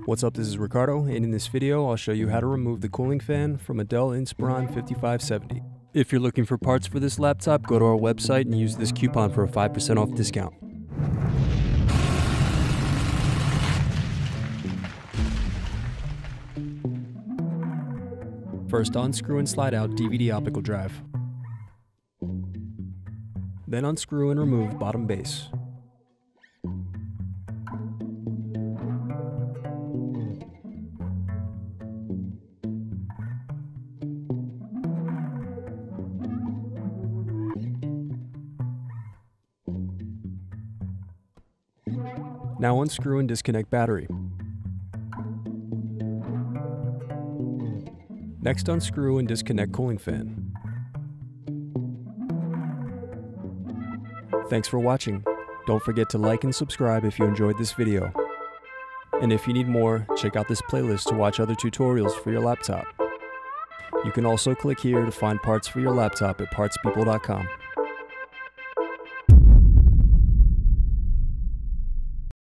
What's up, this is Ricardo, and in this video I'll show you how to remove the cooling fan from a Dell Inspiron 5570. If you're looking for parts for this laptop, go to our website and use this coupon for a 5% off discount. First, unscrew and slide out DVD optical drive. Then unscrew and remove bottom base. Now unscrew and disconnect battery. Next, unscrew and disconnect cooling fan. Thanks for watching. Don't forget to like and subscribe if you enjoyed this video. And if you need more, check out this playlist to watch other tutorials for your laptop. You can also click here to find parts for your laptop at partspeople.com.